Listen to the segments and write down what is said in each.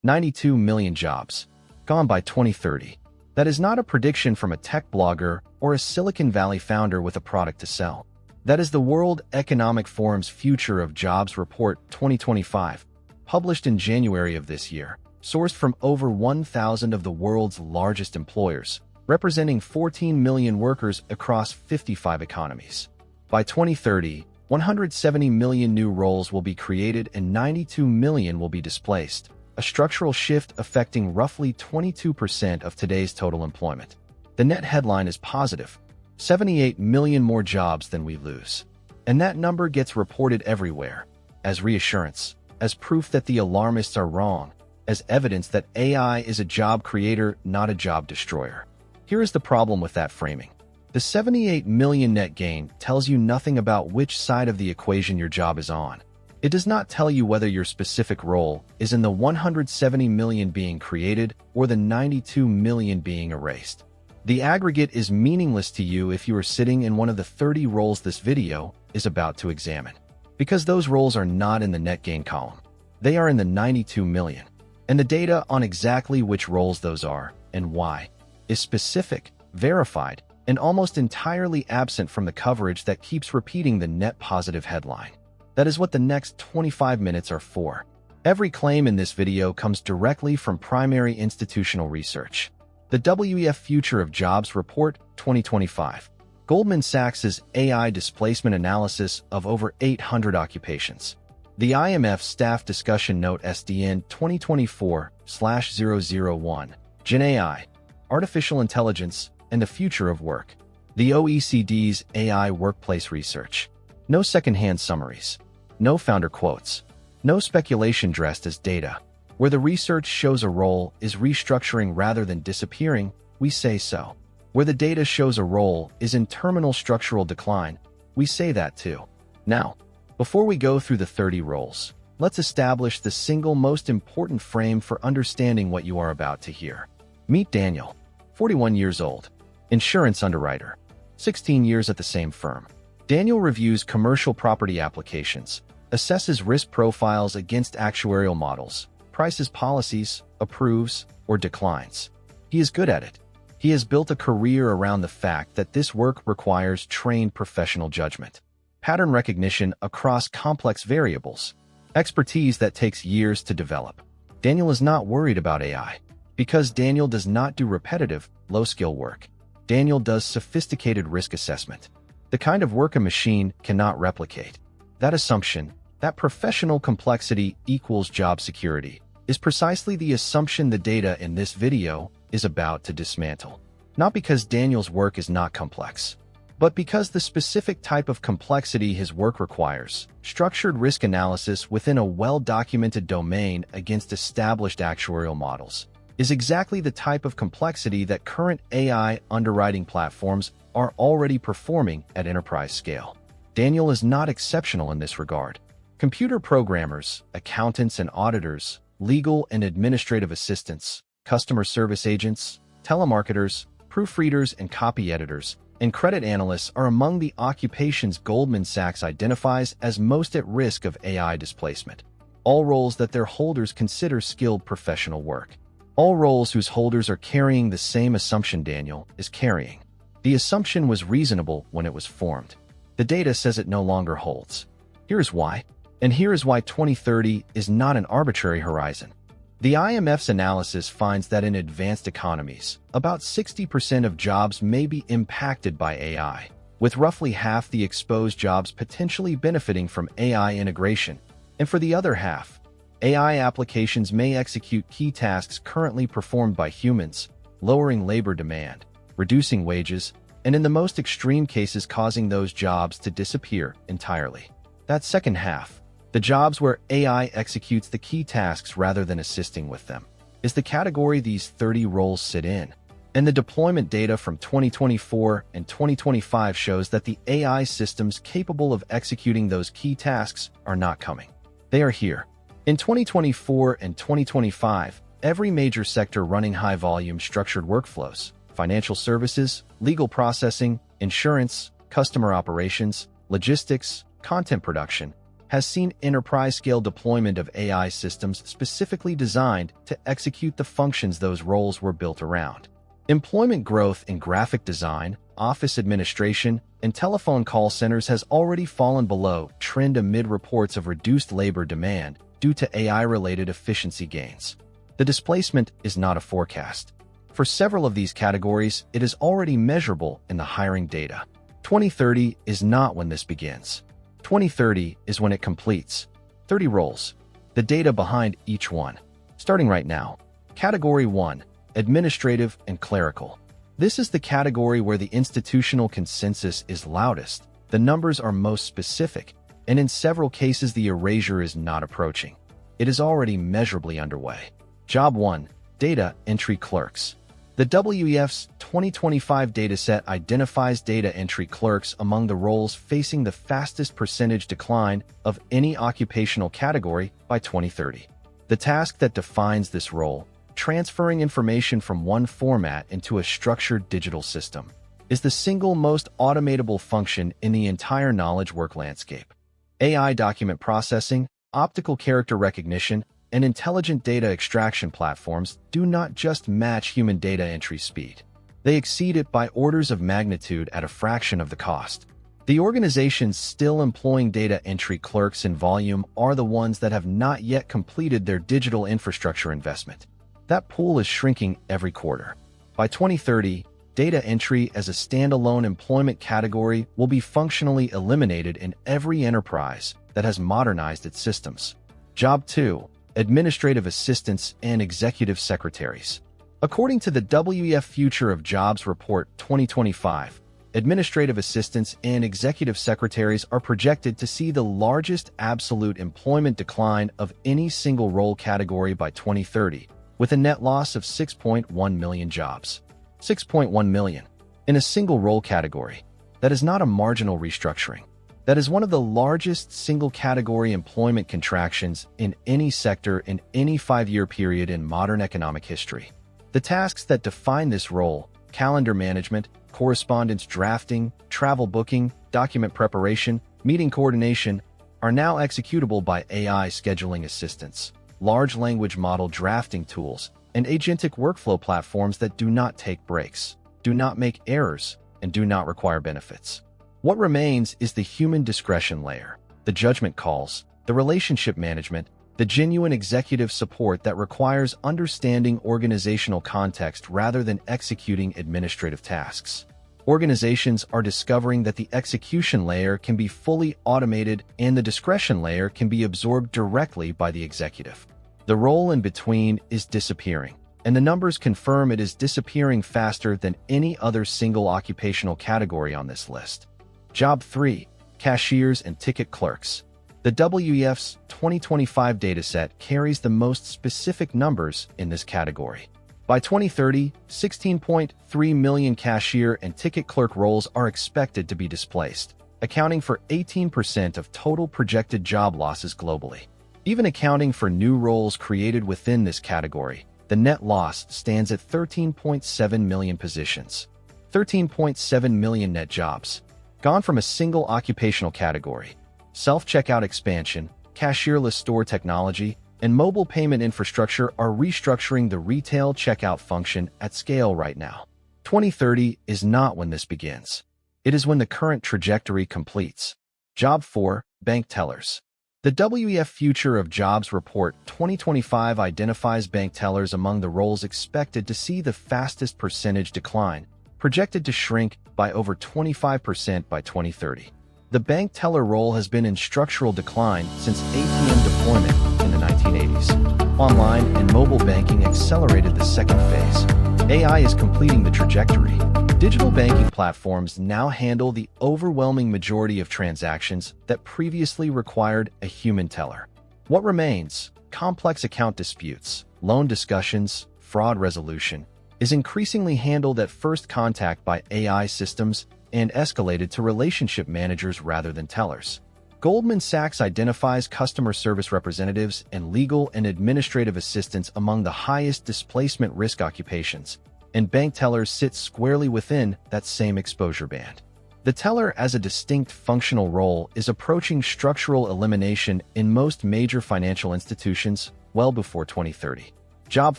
92 million jobs gone by 2030. That is not a prediction from a tech blogger or a Silicon Valley founder with a product to sell. That is the World Economic Forum's Future of Jobs Report 2025, published in January of this year, sourced from over 1,000 of the world's largest employers, representing 14 million workers across 55 economies. By 2030, 170 million new roles will be created and 92 million will be displaced, a structural shift affecting roughly 22% of today's total employment. The net headline is positive: 78 million more jobs than we lose. And that number gets reported everywhere, as reassurance, as proof that the alarmists are wrong, as evidence that AI is a job creator, not a job destroyer. Here is the problem with that framing. The 78 million net gain tells you nothing about which side of the equation your job is on. It does not tell you whether your specific role is in the 170 million being created or the 92 million being erased. The aggregate is meaningless to you if you are sitting in one of the 30 roles this video is about to examine, because those roles are not in the net gain column. They are in the 92 million. And the data on exactly which roles those are and why is specific, verified, and almost entirely absent from the coverage that keeps repeating the net positive headline. That is what the next 25 minutes are for. Every claim in this video comes directly from primary institutional research. The WEF Future of Jobs Report 2025, Goldman Sachs' AI displacement analysis of over 800 occupations. The IMF Staff Discussion Note SDN 2024/001, Gen AI, Artificial Intelligence, and the Future of Work. The OECD's AI Workplace Research. No secondhand summaries. No founder quotes. No speculation dressed as data. Where the research shows a role is restructuring rather than disappearing, we say so. Where the data shows a role is in terminal structural decline, we say that too. Now, before we go through the 30 roles, let's establish the single most important frame for understanding what you are about to hear. Meet Daniel, 41 years old, insurance underwriter, 16 years at the same firm. Daniel reviews commercial property applications, assesses risk profiles against actuarial models, prices policies, approves, or declines. He is good at it. He has built a career around the fact that this work requires trained professional judgment, pattern recognition across complex variables, expertise that takes years to develop. Daniel is not worried about AI, because Daniel does not do repetitive, low-skill work. Daniel does sophisticated risk assessment, the kind of work a machine cannot replicate. That assumption, that professional complexity equals job security, is precisely the assumption the data in this video is about to dismantle. Not because Daniel's work is not complex, but because the specific type of complexity his work requires, structured risk analysis within a well-documented domain against established actuarial models, is exactly the type of complexity that current AI underwriting platforms are already performing at enterprise scale. Daniel is not exceptional in this regard. Computer programmers, accountants and auditors, legal and administrative assistants, customer service agents, telemarketers, proofreaders and copy editors, and credit analysts are among the occupations Goldman Sachs identifies as most at risk of AI displacement. All roles that their holders consider skilled professional work. All roles whose holders are carrying the same assumption Daniel is carrying. The assumption was reasonable when it was formed. The data says it no longer holds. Here's why. And here is why 2030 is not an arbitrary horizon. The IMF's analysis finds that in advanced economies, about 60% of jobs may be impacted by AI, with roughly half the exposed jobs potentially benefiting from AI integration. And for the other half, AI applications may execute key tasks currently performed by humans, lowering labor demand, reducing wages, and in the most extreme cases causing those jobs to disappear entirely. That second half, the jobs where AI executes the key tasks rather than assisting with them, is the category these 30 roles sit in. And the deployment data from 2024 and 2025 shows that the AI systems capable of executing those key tasks are not coming. They are here. In 2024 and 2025, every major sector running high-volume structured workflows, financial services, legal processing, insurance, customer operations, logistics, content production, has seen enterprise-scale deployment of AI systems specifically designed to execute the functions those roles were built around. Employment growth in graphic design, office administration, and telephone call centers has already fallen below trend amid reports of reduced labor demand due to AI-related efficiency gains. The displacement is not a forecast. For several of these categories, it is already measurable in the hiring data. 2030 is not when this begins. 2030 is when it completes. 30 roles. The data behind each one. Starting right now. Category 1. Administrative and clerical. This is the category where the institutional consensus is loudest, the numbers are most specific, and in several cases the erasure is not approaching. It is already measurably underway. Job 1. Data entry clerks. The WEF's 2025 dataset identifies data entry clerks among the roles facing the fastest percentage decline of any occupational category by 2030. The task that defines this role, transferring information from one format into a structured digital system, is the single most automatable function in the entire knowledge work landscape. AI document processing, optical character recognition, and intelligent data extraction platforms do not just match human data entry speed. They exceed it by orders of magnitude at a fraction of the cost. The organizations still employing data entry clerks in volume are the ones that have not yet completed their digital infrastructure investment. That pool is shrinking every quarter. By 2030, data entry as a standalone employment category will be functionally eliminated in every enterprise that has modernized its systems. Job 2. Administrative assistants and executive secretaries. According to the WEF Future of Jobs Report 2025, administrative assistants and executive secretaries are projected to see the largest absolute employment decline of any single role category by 2030, with a net loss of 6.1 million jobs. 6.1 million in a single role category. That is not a marginal restructuring. That is one of the largest single-category employment contractions in any sector in any 5-year period in modern economic history. The tasks that define this role, calendar management, correspondence drafting, travel booking, document preparation, meeting coordination, are now executable by AI scheduling assistants, large language model drafting tools, and agentic workflow platforms that do not take breaks, do not make errors, and do not require benefits. What remains is the human discretion layer, the judgment calls, the relationship management, the genuine executive support that requires understanding organizational context rather than executing administrative tasks. Organizations are discovering that the execution layer can be fully automated and the discretion layer can be absorbed directly by the executive. The role in between is disappearing, and the numbers confirm it is disappearing faster than any other single occupational category on this list. Job 3. Cashiers and ticket clerks. The WEF's 2025 dataset carries the most specific numbers in this category. By 2030, 16.3 million cashier and ticket clerk roles are expected to be displaced, accounting for 18% of total projected job losses globally. Even accounting for new roles created within this category, the net loss stands at 13.7 million positions. 13.7 million net jobs. Gone from a single occupational category. Self-checkout expansion, cashierless store technology, and mobile payment infrastructure are restructuring the retail checkout function at scale right now. 2030 is not when this begins. It is when the current trajectory completes. Job 4. Bank tellers. The WEF Future of Jobs Report 2025 identifies bank tellers among the roles expected to see the fastest percentage decline, projected to shrink by over 25% by 2030. The bank teller role has been in structural decline since ATM deployment in the 1980s. Online and mobile banking accelerated the second phase. AI is completing the trajectory. Digital banking platforms now handle the overwhelming majority of transactions that previously required a human teller. What remains, complex account disputes, loan discussions, fraud resolution, is increasingly handled at first contact by AI systems and escalated to relationship managers rather than tellers. Goldman Sachs identifies customer service representatives and legal and administrative assistants among the highest displacement risk occupations, and bank tellers sit squarely within that same exposure band. The teller as a distinct functional role is approaching structural elimination in most major financial institutions well before 2030. Job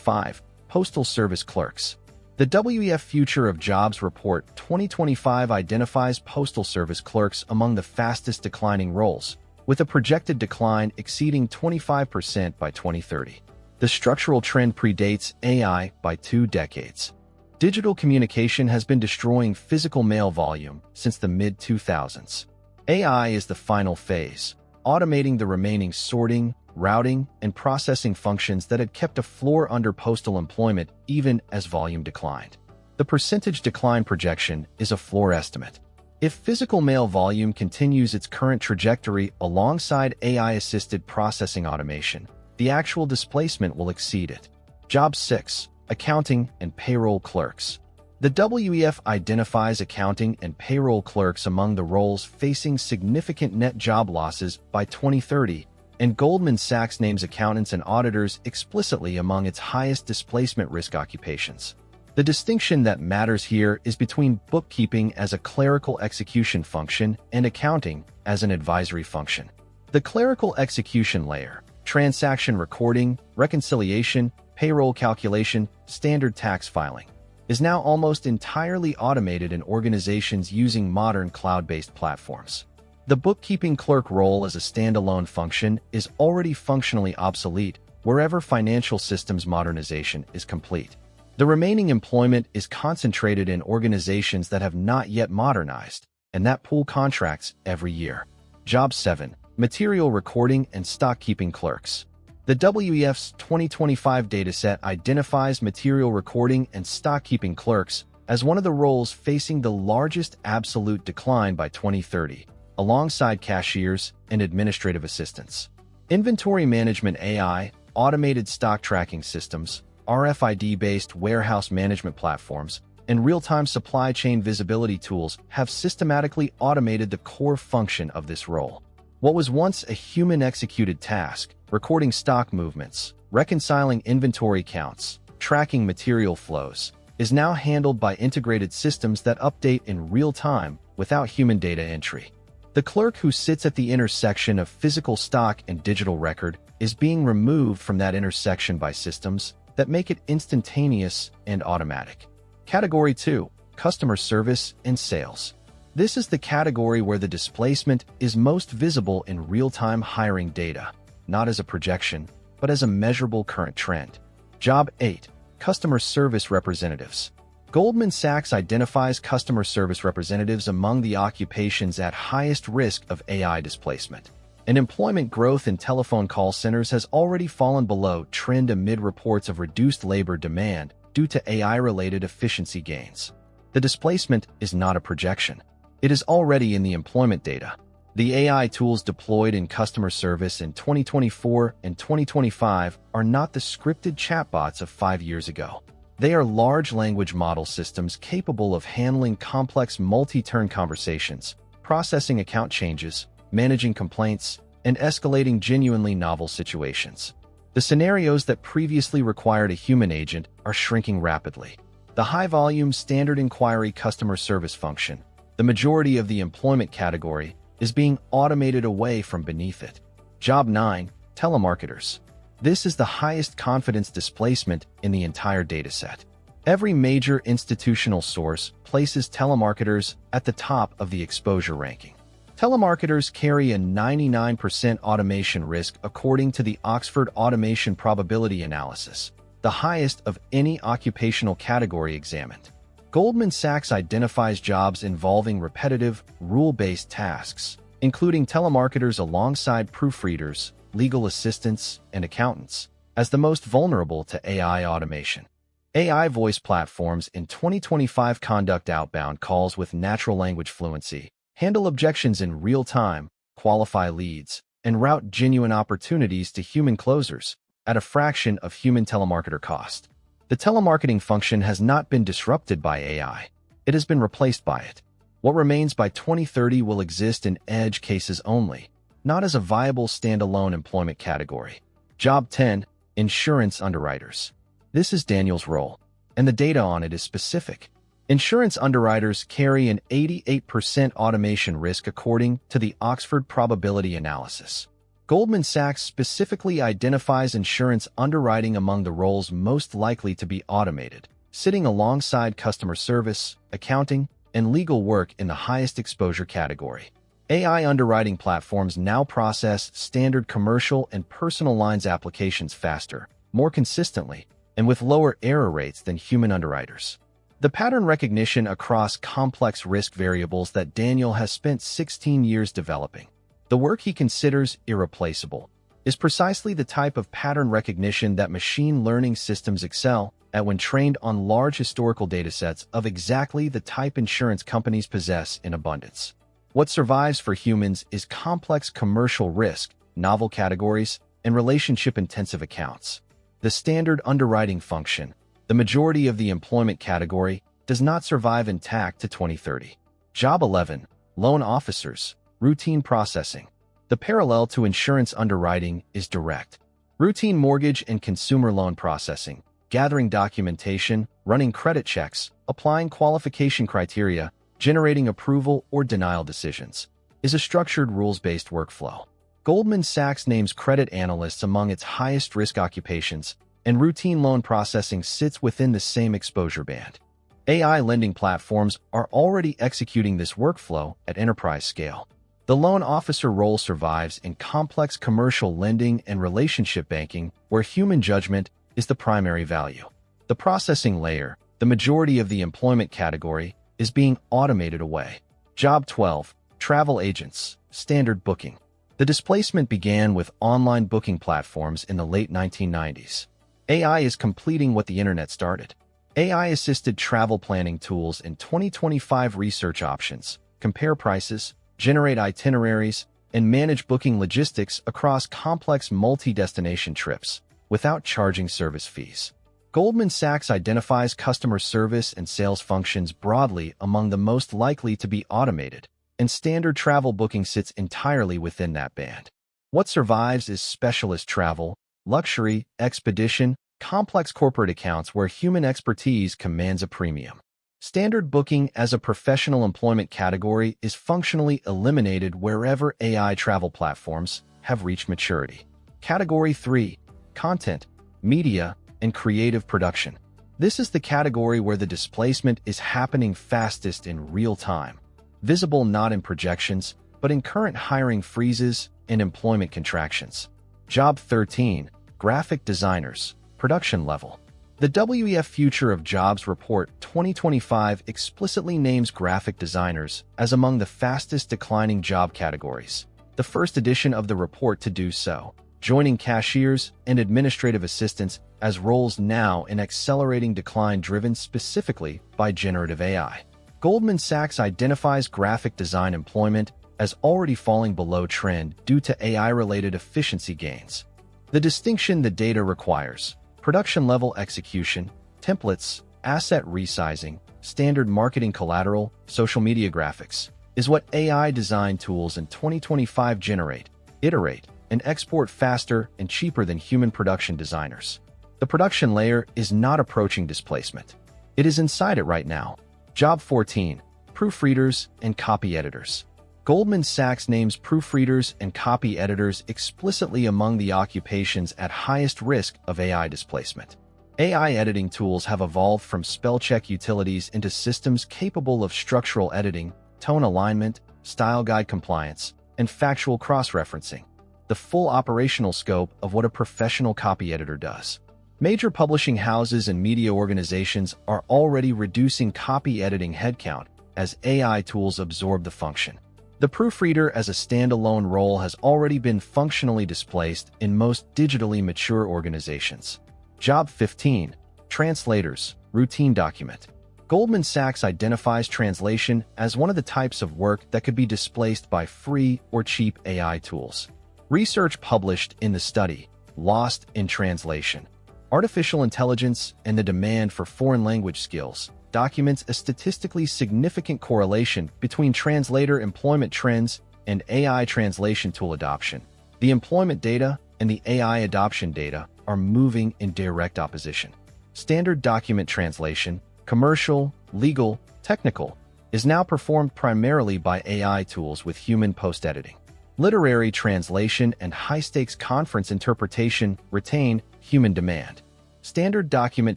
5. Postal Service Clerks. The WEF Future of Jobs Report 2025 identifies postal service clerks among the fastest declining roles, with a projected decline exceeding 25% by 2030. The structural trend predates AI by 2 decades. Digital communication has been destroying physical mail volume since the mid-2000s. AI is the final phase, automating the remaining sorting, routing, and processing functions that had kept a floor under postal employment even as volume declined. The percentage decline projection is a floor estimate. If physical mail volume continues its current trajectory alongside AI-assisted processing automation, the actual displacement will exceed it. Job 6. Accounting and Payroll Clerks. The WEF identifies accounting and payroll clerks among the roles facing significant net job losses by 2030, and Goldman Sachs names accountants and auditors explicitly among its highest displacement risk occupations. The distinction that matters here is between bookkeeping as a clerical execution function and accounting as an advisory function. The clerical execution layer, transaction recording, reconciliation, payroll calculation, standard tax filing, is now almost entirely automated in organizations using modern cloud-based platforms. The bookkeeping clerk role as a standalone function is already functionally obsolete wherever financial systems modernization is complete. The remaining employment is concentrated in organizations that have not yet modernized, and that pool contracts every year. Job 7. Material Recording and Stock-Keeping Clerks. The WEF's 2025 dataset identifies material recording and stock-keeping clerks as one of the roles facing the largest absolute decline by 2030, alongside cashiers and administrative assistants. Inventory management AI, automated stock tracking systems, RFID-based warehouse management platforms, and real-time supply chain visibility tools have systematically automated the core function of this role. What was once a human-executed task, recording stock movements, reconciling inventory counts, tracking material flows, is now handled by integrated systems that update in real time without human data entry. The clerk who sits at the intersection of physical stock and digital record is being removed from that intersection by systems that make it instantaneous and automatic. Category 2. Customer Service and Sales. This is the category where the displacement is most visible in real-time hiring data, not as a projection, but as a measurable current trend. Job 8. Customer Service Representatives. Goldman Sachs identifies customer service representatives among the occupations at highest risk of AI displacement. And employment growth in telephone call centers has already fallen below trend amid reports of reduced labor demand due to AI-related efficiency gains. The displacement is not a projection. It is already in the employment data. The AI tools deployed in customer service in 2024 and 2025 are not the scripted chatbots of 5 years ago. They are large language model systems capable of handling complex multi-turn conversations, processing account changes, managing complaints, and escalating genuinely novel situations. The scenarios that previously required a human agent are shrinking rapidly. The high-volume standard inquiry customer service function, the majority of the employment category, is being automated away from beneath it. Job 9. Telemarketers. This is the highest confidence displacement in the entire dataset. Every major institutional source places telemarketers at the top of the exposure ranking. Telemarketers carry a 99% automation risk according to the Oxford Automation Probability Analysis, the highest of any occupational category examined. Goldman Sachs identifies jobs involving repetitive, rule-based tasks, including telemarketers alongside proofreaders, legal assistants, and accountants, as the most vulnerable to AI automation. AI voice platforms in 2025 conduct outbound calls with natural language fluency, handle objections in real time, qualify leads, and route genuine opportunities to human closers at a fraction of human telemarketer cost. The telemarketing function has not been disrupted by AI. It has been replaced by it. What remains by 2030 will exist in edge cases only, not as a viable standalone employment category. Job 10. Insurance Underwriters. This is Daniel's role, and the data on it is specific. Insurance underwriters carry an 88% automation risk according to the Oxford Probability Analysis. Goldman Sachs specifically identifies insurance underwriting among the roles most likely to be automated, sitting alongside customer service, accounting, and legal work in the highest exposure category. AI underwriting platforms now process standard commercial and personal lines applications faster, more consistently, and with lower error rates than human underwriters. The pattern recognition across complex risk variables that Daniel has spent 16 years developing, the work he considers irreplaceable, is precisely the type of pattern recognition that machine learning systems excel at when trained on large historical datasets of exactly the type insurance companies possess in abundance. What survives for humans is complex commercial risk, novel categories, and relationship-intensive accounts. The standard underwriting function, the majority of the employment category, does not survive intact to 2030. Job 11. Loan officers. Routine processing. The parallel to insurance underwriting is direct. Routine mortgage and consumer loan processing, gathering documentation, running credit checks, applying qualification criteria, generating approval or denial decisions, is a structured rules-based workflow. Goldman Sachs names credit analysts among its highest risk occupations, and routine loan processing sits within the same exposure band. AI lending platforms are already executing this workflow at enterprise scale. The loan officer role survives in complex commercial lending and relationship banking, where human judgment is the primary value. The processing layer, the majority of the employment category, is being automated away. Job 12. Travel agents. Standard booking. The displacement began with online booking platforms in the late 1990s. AI is completing what the internet started. AI-assisted travel planning tools in 2025 research options, compare prices, generate itineraries, and manage booking logistics across complex multi-destination trips without charging service fees. Goldman Sachs identifies customer service and sales functions broadly among the most likely to be automated, and standard travel booking sits entirely within that band. What survives is specialist travel, luxury, expedition, complex corporate accounts where human expertise commands a premium. Standard booking as a professional employment category is functionally eliminated wherever AI travel platforms have reached maturity. Category 3. Content, media, and creative production. This is the category where the displacement is happening fastest in real time, visible not in projections, but in current hiring freezes and employment contractions. Job 13. Graphic designers, production level. The WEF Future of Jobs Report 2025 explicitly names graphic designers as among the fastest declining job categories, the first edition of the report to do so, joining cashiers and administrative assistants as roles now in accelerating decline driven specifically by generative AI. Goldman Sachs identifies graphic design employment as already falling below trend due to AI-related efficiency gains. The distinction the data requires, production-level execution, templates, asset resizing, standard marketing collateral, social media graphics, is what AI design tools in 2025 generate, iterate, and export faster and cheaper than human production designers. The production layer is not approaching displacement. It is inside it right now. Job 14. Proofreaders and copy editors. Goldman Sachs names proofreaders and copy editors explicitly among the occupations at highest risk of AI displacement. AI editing tools have evolved from spell-check utilities into systems capable of structural editing, tone alignment, style guide compliance, and factual cross-referencing, the full operational scope of what a professional copy editor does. Major publishing houses and media organizations are already reducing copy editing headcount as AI tools absorb the function. The proofreader as a standalone role has already been functionally displaced in most digitally mature organizations. Job 15. Translators, routine document. Goldman Sachs identifies translation as one of the types of work that could be displaced by free or cheap AI tools. Research published in the study, Lost in Translation, Artificial Intelligence and the Demand for Foreign Language Skills, documents a statistically significant correlation between translator employment trends and AI translation tool adoption. The employment data and the AI adoption data are moving in direct opposition. Standard document translation, commercial, legal, technical, is now performed primarily by AI tools with human post-editing. Literary translation and high-stakes conference interpretation retain human demand. Standard document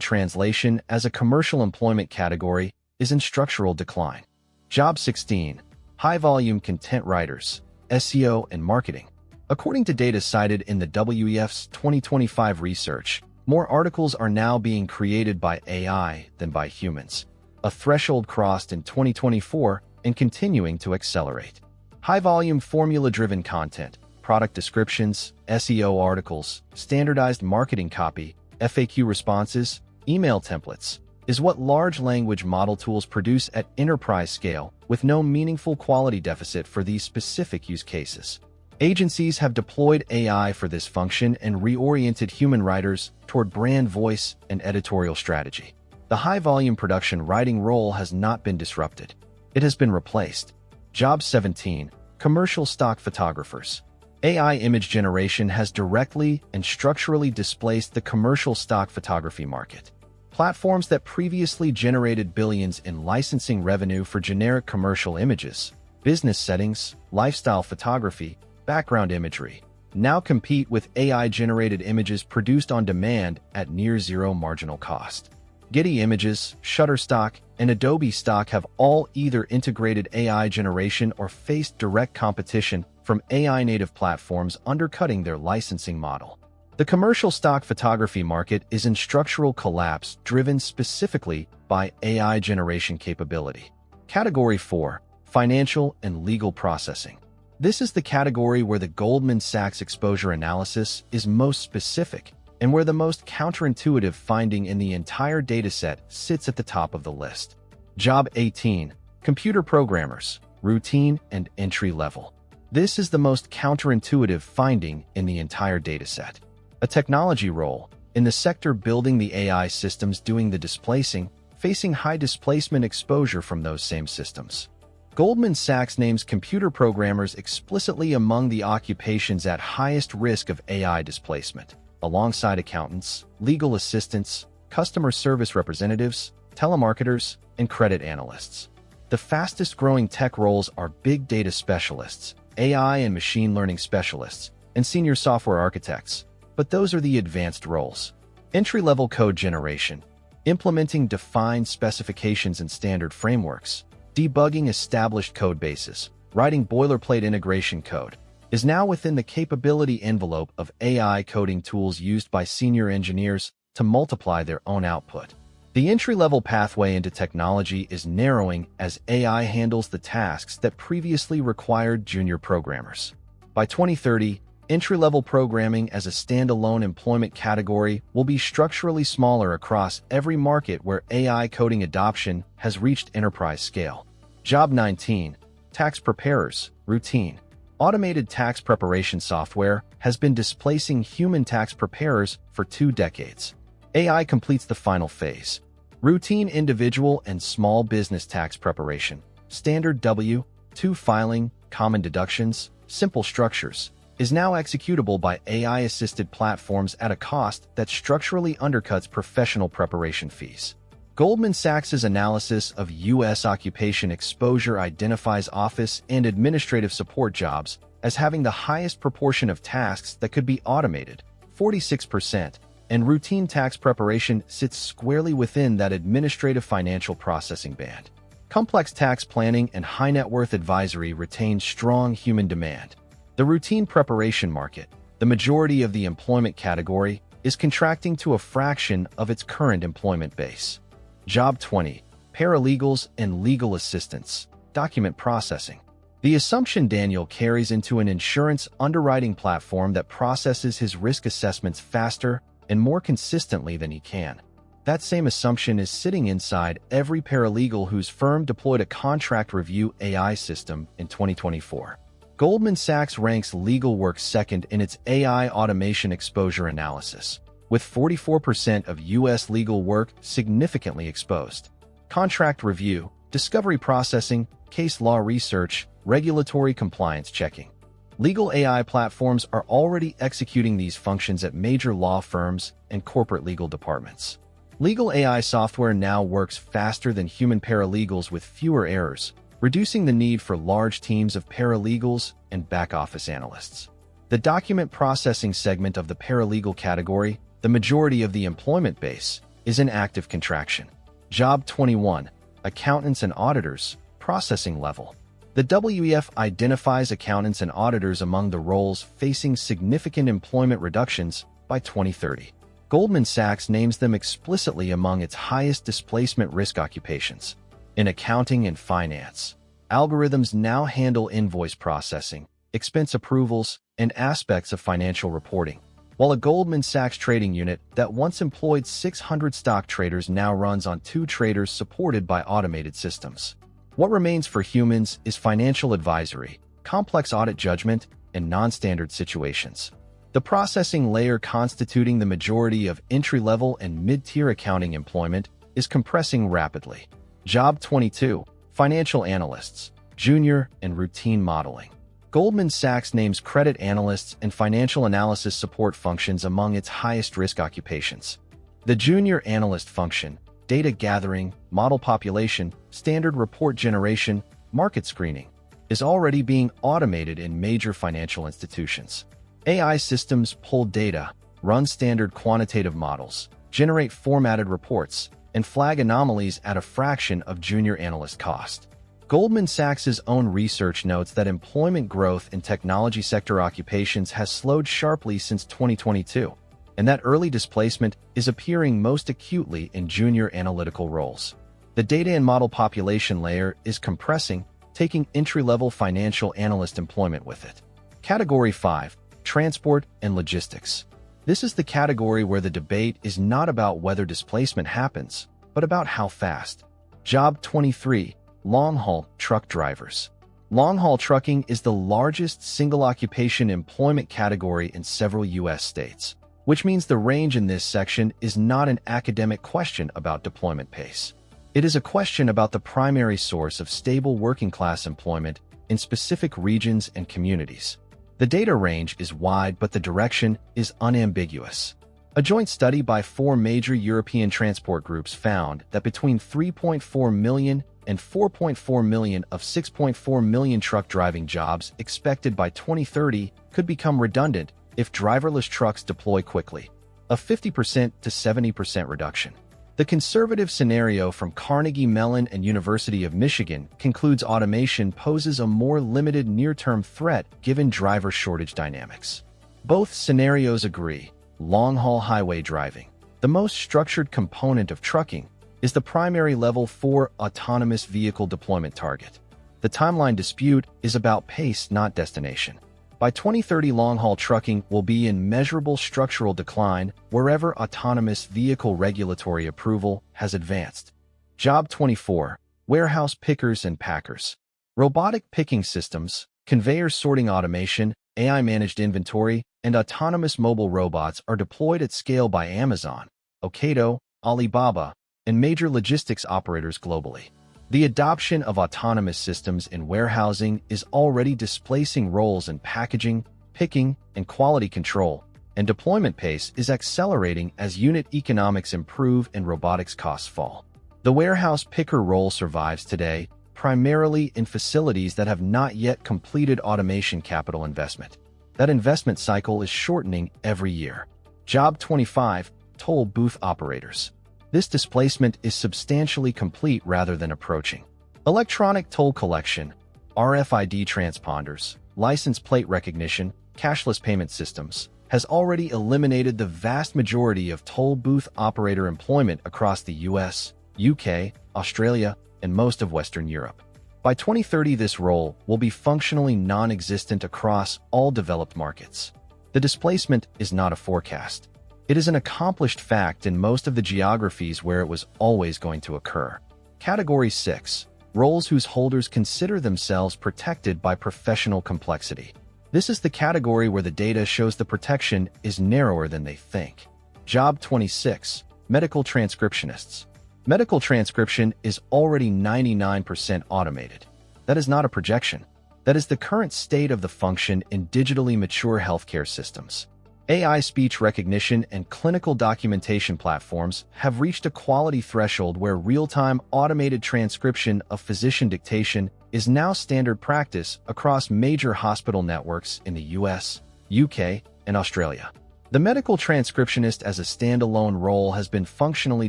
translation as a commercial employment category is in structural decline. Job 16. High-volume content writers, SEO and marketing. According to data cited in the WEF's 2025 research, more articles are now being created by AI than by humans, a threshold crossed in 2024 and continuing to accelerate. High-volume formula-driven content, product descriptions, SEO articles, standardized marketing copy, FAQ responses, email templates, is what large language model tools produce at enterprise scale with no meaningful quality deficit for these specific use cases. Agencies have deployed AI for this function and reoriented human writers toward brand voice and editorial strategy. The high-volume production writing role has not been disrupted. It has been replaced. Job 17. Commercial stock photographers. AI image generation has directly and structurally displaced the commercial stock photography market. Platforms that previously generated billions in licensing revenue for generic commercial images, business settings, lifestyle photography, background imagery, now compete with AI-generated images produced on demand at near-zero marginal cost. Getty Images, Shutterstock, and Adobe Stock have all either integrated AI generation or faced direct competition from AI-native platforms undercutting their licensing model. The commercial stock photography market is in structural collapse driven specifically by AI generation capability. Category 4. Financial and legal processing. This is the category where the Goldman Sachs exposure analysis is most specific and where the most counterintuitive finding in the entire dataset sits at the top of the list. Job 18. Computer programmers, routine and entry level. This is the most counterintuitive finding in the entire dataset. A technology role, in the sector building the AI systems doing the displacing, facing high displacement exposure from those same systems. Goldman Sachs names computer programmers explicitly among the occupations at highest risk of AI displacement, alongside accountants, legal assistants, customer service representatives, telemarketers, and credit analysts. The fastest-growing tech roles are big data specialists, AI and machine learning specialists, and senior software architects, but those are the advanced roles. Entry-level code generation, implementing defined specifications and standard frameworks, debugging established code bases, writing boilerplate integration code, is now within the capability envelope of AI coding tools used by senior engineers to multiply their own output. The entry-level pathway into technology is narrowing as AI handles the tasks that previously required junior programmers. By 2030, entry-level programming as a standalone employment category will be structurally smaller across every market where AI coding adoption has reached enterprise scale. Job 19. Tax preparers, routine. Automated tax preparation software has been displacing human tax preparers for 2 decades. AI completes the final phase. Routine individual and small business tax preparation, standard W-2 filing, common deductions, simple structures, is now executable by AI-assisted platforms at a cost that structurally undercuts professional preparation fees. Goldman Sachs's analysis of U.S. occupation exposure identifies office and administrative support jobs as having the highest proportion of tasks that could be automated, 46%, and routine tax preparation sits squarely within that administrative financial processing band. Complex tax planning and high-net-worth advisory retain strong human demand. The routine preparation market, the majority of the employment category, is contracting to a fraction of its current employment base. Job 20. Paralegals and legal assistants, document processing. The assumption Daniel carries into an insurance underwriting platform that processes his risk assessments faster and more consistently than he can. That same assumption is sitting inside every paralegal whose firm deployed a contract review AI system in 2024. Goldman Sachs ranks legal work second in its AI automation exposure analysis, with 44% of U.S. legal work significantly exposed. Contract review, discovery processing, case law research, regulatory compliance checking. Legal AI platforms are already executing these functions at major law firms and corporate legal departments. Legal AI software now works faster than human paralegals with fewer errors, reducing the need for large teams of paralegals and back-office analysts. The document processing segment of the paralegal category, the majority of the employment base, is in active contraction. Job 21, accountants and auditors, processing level. The WEF identifies accountants and auditors among the roles facing significant employment reductions by 2030. Goldman Sachs names them explicitly among its highest displacement risk occupations. In accounting and finance, algorithms now handle invoice processing, expense approvals, and aspects of financial reporting, while a Goldman Sachs trading unit that once employed 600 stock traders now runs on 2 traders supported by automated systems. What remains for humans is financial advisory, complex audit judgment, and non-standard situations. The processing layer constituting the majority of entry-level and mid-tier accounting employment is compressing rapidly. Job 22, financial analysts, junior and routine modeling. Goldman Sachs names credit analysts and financial analysis support functions among its highest risk occupations. The junior analyst function, data gathering, model population, standard report generation, market screening, is already being automated in major financial institutions. AI systems pull data, run standard quantitative models, generate formatted reports, and flag anomalies at a fraction of junior analyst cost. Goldman Sachs's own research notes that employment growth in technology sector occupations has slowed sharply since 2022, and that early displacement is appearing most acutely in junior analytical roles. The data and model population layer is compressing, taking entry-level financial analyst employment with it. Category 5. Transport and logistics. This is the category where the debate is not about whether displacement happens, but about how fast. Job 23. Long-haul truck drivers. Long-haul trucking is the largest single-occupation employment category in several U.S. states, which means the range in this section is not an academic question about deployment pace. It is a question about the primary source of stable working-class employment in specific regions and communities. The data range is wide, but the direction is unambiguous. A joint study by 4 major European transport groups found that between 3.4 million and 4.4 million of 6.4 million truck driving jobs expected by 2030 could become redundant if driverless trucks deploy quickly, a 50% to 70% reduction. The conservative scenario from Carnegie Mellon and University of Michigan concludes automation poses a more limited near-term threat given driver shortage dynamics. Both scenarios agree, long-haul highway driving, the most structured component of trucking, is the primary Level 4 autonomous vehicle deployment target. The timeline dispute is about pace, not destination. By 2030, long-haul trucking will be in measurable structural decline wherever autonomous vehicle regulatory approval has advanced. Job 24. Warehouse pickers and packers. Robotic picking systems, conveyor sorting automation, AI-managed inventory, and autonomous mobile robots are deployed at scale by Amazon, Ocado, Alibaba, and major logistics operators globally. The adoption of autonomous systems in warehousing is already displacing roles in packaging, picking, and quality control, and deployment pace is accelerating as unit economics improve and robotics costs fall. The warehouse picker role survives today, primarily in facilities that have not yet completed automation capital investment. That investment cycle is shortening every year. Job 25. Toll booth operators. This displacement is substantially complete rather than approaching. Electronic toll collection, RFID transponders, license plate recognition, cashless payment systems has already eliminated the vast majority of toll booth operator employment across the US, UK, Australia, and most of Western Europe. By 2030, this role will be functionally non-existent across all developed markets. The displacement is not a forecast. It is an accomplished fact in most of the geographies where it was always going to occur. Category 6. Roles whose holders consider themselves protected by professional complexity. This is the category where the data shows the protection is narrower than they think. Job 26. Medical transcriptionists. Medical transcription is already 99% automated. That is not a projection. That is the current state of the function in digitally mature healthcare systems. AI speech recognition and clinical documentation platforms have reached a quality threshold where real-time automated transcription of physician dictation is now standard practice across major hospital networks in the US, UK, and Australia. The medical transcriptionist as a standalone role has been functionally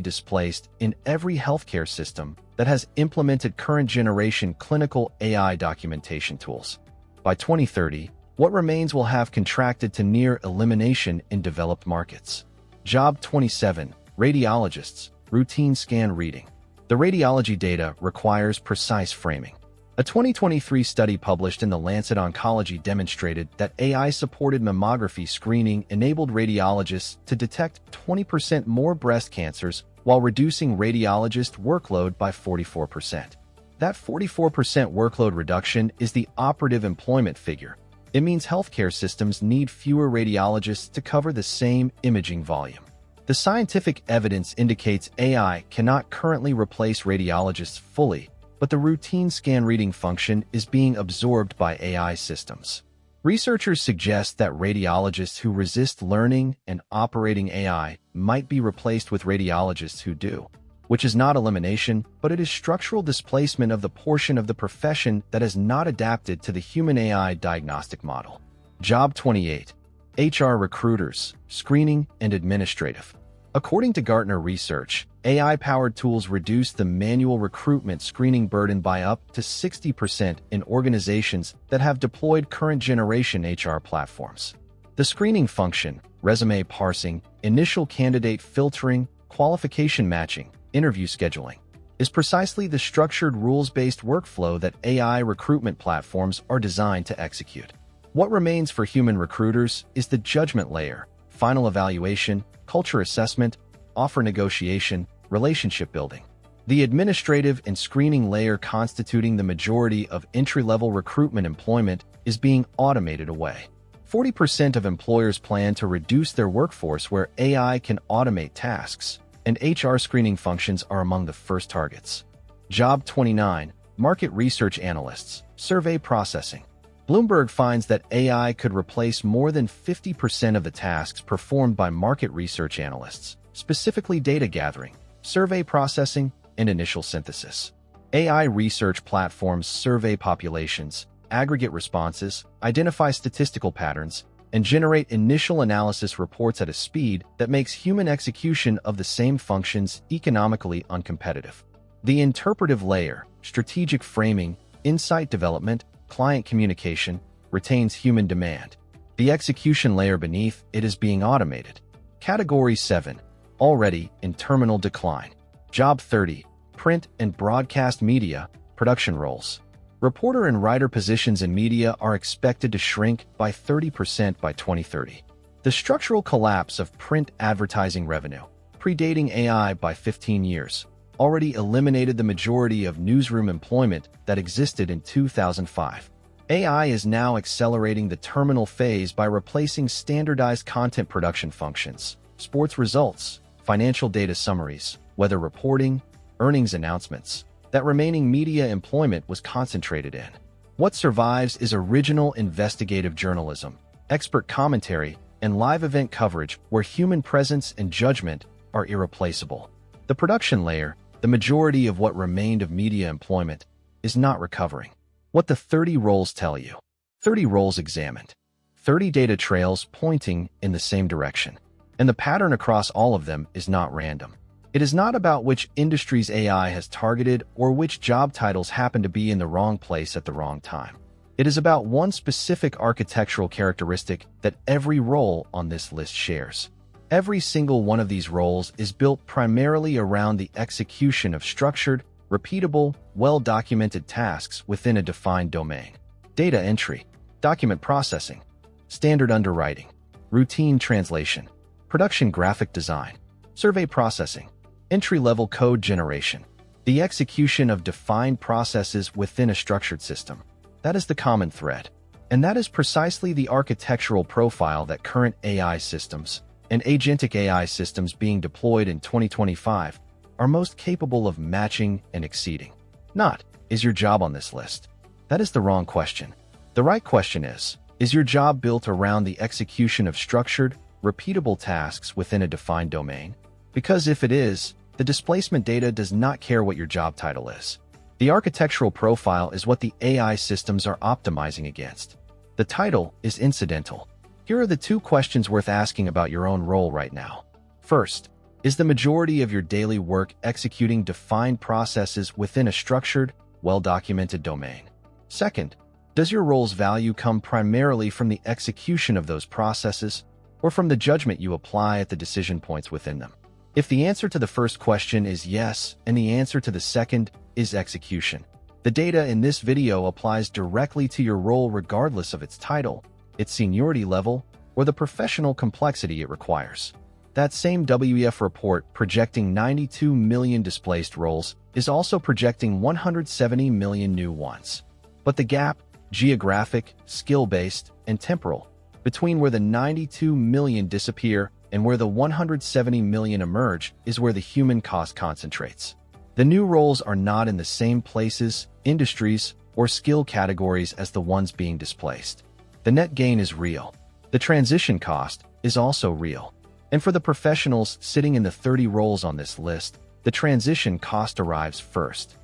displaced in every healthcare system that has implemented current-generation clinical AI documentation tools. By 2030, what remains will have contracted to near elimination in developed markets. Job 27. Radiologists. Routine scan reading. The radiology data requires precise framing. A 2023 study published in The Lancet Oncology demonstrated that AI-supported mammography screening enabled radiologists to detect 20% more breast cancers while reducing radiologist workload by 44%. That 44% workload reduction is the operative employment figure. It means healthcare systems need fewer radiologists to cover the same imaging volume. The scientific evidence indicates AI cannot currently replace radiologists fully, but the routine scan reading function is being absorbed by AI systems. Researchers suggest that radiologists who resist learning and operating AI might be replaced with radiologists who do, which is not elimination, but it is structural displacement of the portion of the profession that is not adapted to the human-AI diagnostic model. Job 28. HR recruiters, screening, and administrative. According to Gartner research, AI-powered tools reduce the manual recruitment screening burden by up to 60% in organizations that have deployed current-generation HR platforms. The screening function, resume parsing, initial candidate filtering, qualification matching, interview scheduling, is precisely the structured rules-based workflow that AI recruitment platforms are designed to execute. What remains for human recruiters is the judgment layer, final evaluation, culture assessment, offer negotiation, relationship building. The administrative and screening layer constituting the majority of entry-level recruitment employment is being automated away. 40% of employers plan to reduce their workforce where AI can automate tasks, and HR screening functions are among the first targets. Job 29. Market research analysts, survey processing. Bloomberg finds that AI could replace more than 50% of the tasks performed by market research analysts, specifically data gathering, survey processing, and initial synthesis. AI research platforms survey populations, aggregate responses, identify statistical patterns, and generate initial analysis reports at a speed that makes human execution of the same functions economically uncompetitive. The interpretive layer, strategic framing, insight development, client communication, retains human demand. The execution layer beneath it is being automated. Category 7. Already in terminal decline. Job 30. Print and broadcast media, production roles. Reporter and writer positions in media are expected to shrink by 30% by 2030. The structural collapse of print advertising revenue, predating AI by 15 years, already eliminated the majority of newsroom employment that existed in 2005. AI is now accelerating the terminal phase by replacing standardized content production functions, sports results, financial data summaries, weather reporting, earnings announcements. That remaining media employment was concentrated in. What survives is original investigative journalism, expert commentary, and live event coverage where human presence and judgment are irreplaceable. The production layer, the majority of what remained of media employment, is not recovering. What the 30 roles tell you. 30 roles examined. 30 data trails pointing in the same direction. And the pattern across all of them is not random. It is not about which industries AI has targeted or which job titles happen to be in the wrong place at the wrong time. It is about one specific architectural characteristic that every role on this list shares. Every single one of these roles is built primarily around the execution of structured, repeatable, well-documented tasks within a defined domain. Data entry, document processing, standard underwriting, routine translation, production graphic design, survey processing, entry-level code generation, the execution of defined processes within a structured system. That is the common thread. And that is precisely the architectural profile that current AI systems and agentic AI systems being deployed in 2025 are most capable of matching and exceeding. Not, is your job on this list? That is the wrong question. The right question is your job built around the execution of structured, repeatable tasks within a defined domain? Because if it is, the displacement data does not care what your job title is. The architectural profile is what the AI systems are optimizing against. The title is incidental. Here are the 2 questions worth asking about your own role right now. First, is the majority of your daily work executing defined processes within a structured, well-documented domain? Second, does your role's value come primarily from the execution of those processes or from the judgment you apply at the decision points within them? If the answer to the first question is yes, and the answer to the second is execution, the data in this video applies directly to your role regardless of its title, its seniority level, or the professional complexity it requires. That same WEF report projecting 92 million displaced roles is also projecting 170 million new ones. But the gap, geographic, skill-based, and temporal, between where the 92 million disappear and where the 170 million emerge is where the human cost concentrates. The new roles are not in the same places, industries, or skill categories as the ones being displaced. The net gain is real. The transition cost is also real. And for the professionals sitting in the 30 roles on this list, the transition cost arrives first.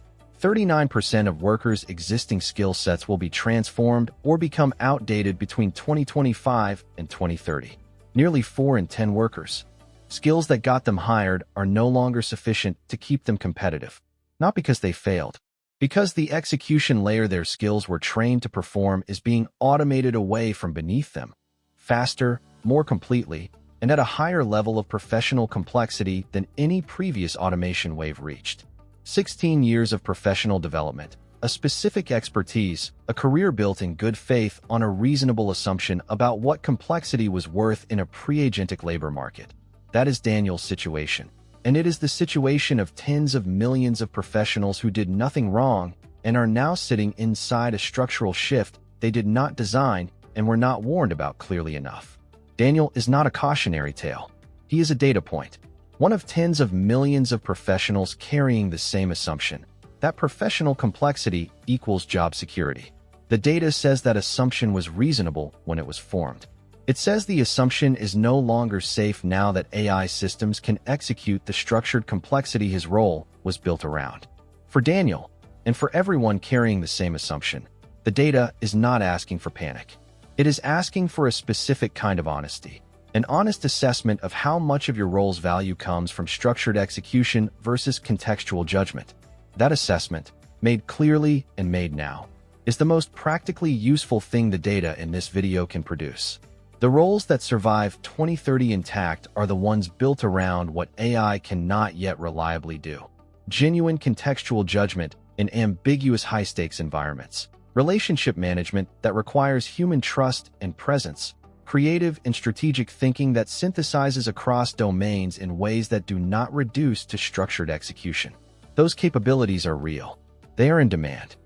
39% of workers' existing skill sets will be transformed or become outdated between 2025 and 2030. Nearly 4 in 10 workers. Skills that got them hired are no longer sufficient to keep them competitive. Not because they failed. Because the execution layer their skills were trained to perform is being automated away from beneath them. Faster, more completely, and at a higher level of professional complexity than any previous automation wave reached. 16 years of professional development, a specific expertise, a career built in good faith on a reasonable assumption about what complexity was worth in a pre-agentic labor market. That is Daniel's situation. And it is the situation of tens of millions of professionals who did nothing wrong and are now sitting inside a structural shift they did not design and were not warned about clearly enough. Daniel is not a cautionary tale. He is a data point. One of tens of millions of professionals carrying the same assumption. That professional complexity equals job security. The data says that assumption was reasonable when it was formed. It says the assumption is no longer safe now that AI systems can execute the structured complexity his role was built around. For Daniel, and for everyone carrying the same assumption, the data is not asking for panic. It is asking for a specific kind of honesty. An honest assessment of how much of your role's value comes from structured execution versus contextual judgment. That assessment, made clearly and made now, is the most practically useful thing the data in this video can produce. The roles that survive 2030 intact are the ones built around what AI cannot yet reliably do. Genuine contextual judgment in ambiguous high-stakes environments. Relationship management that requires human trust and presence. Creative and strategic thinking that synthesizes across domains in ways that do not reduce to structured execution. Those capabilities are real. They are in demand.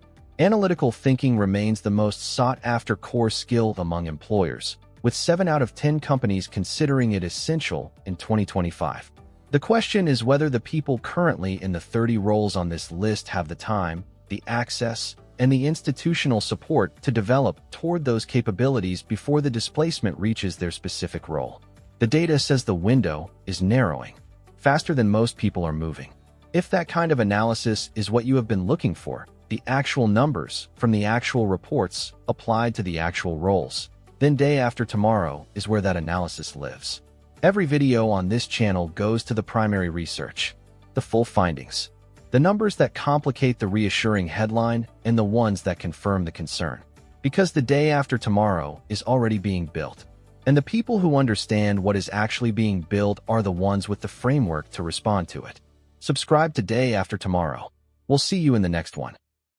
Analytical thinking remains the most sought-after core skill among employers, with 7 out of 10 companies considering it essential in 2025. The question is whether the people currently in the 30 roles on this list have the time, the access, and the institutional support to develop toward those capabilities before the displacement reaches their specific role. The data says the window is narrowing, faster than most people are moving. If that kind of analysis is what you have been looking for, the actual numbers from the actual reports applied to the actual roles, then day after tomorrow is where that analysis lives. Every video on this channel goes to the primary research, the full findings, the numbers that complicate the reassuring headline and the ones that confirm the concern. Because the day after tomorrow is already being built. And the people who understand what is actually being built are the ones with the framework to respond to it. Subscribe to Day After Tomorrow. We'll see you in the next one.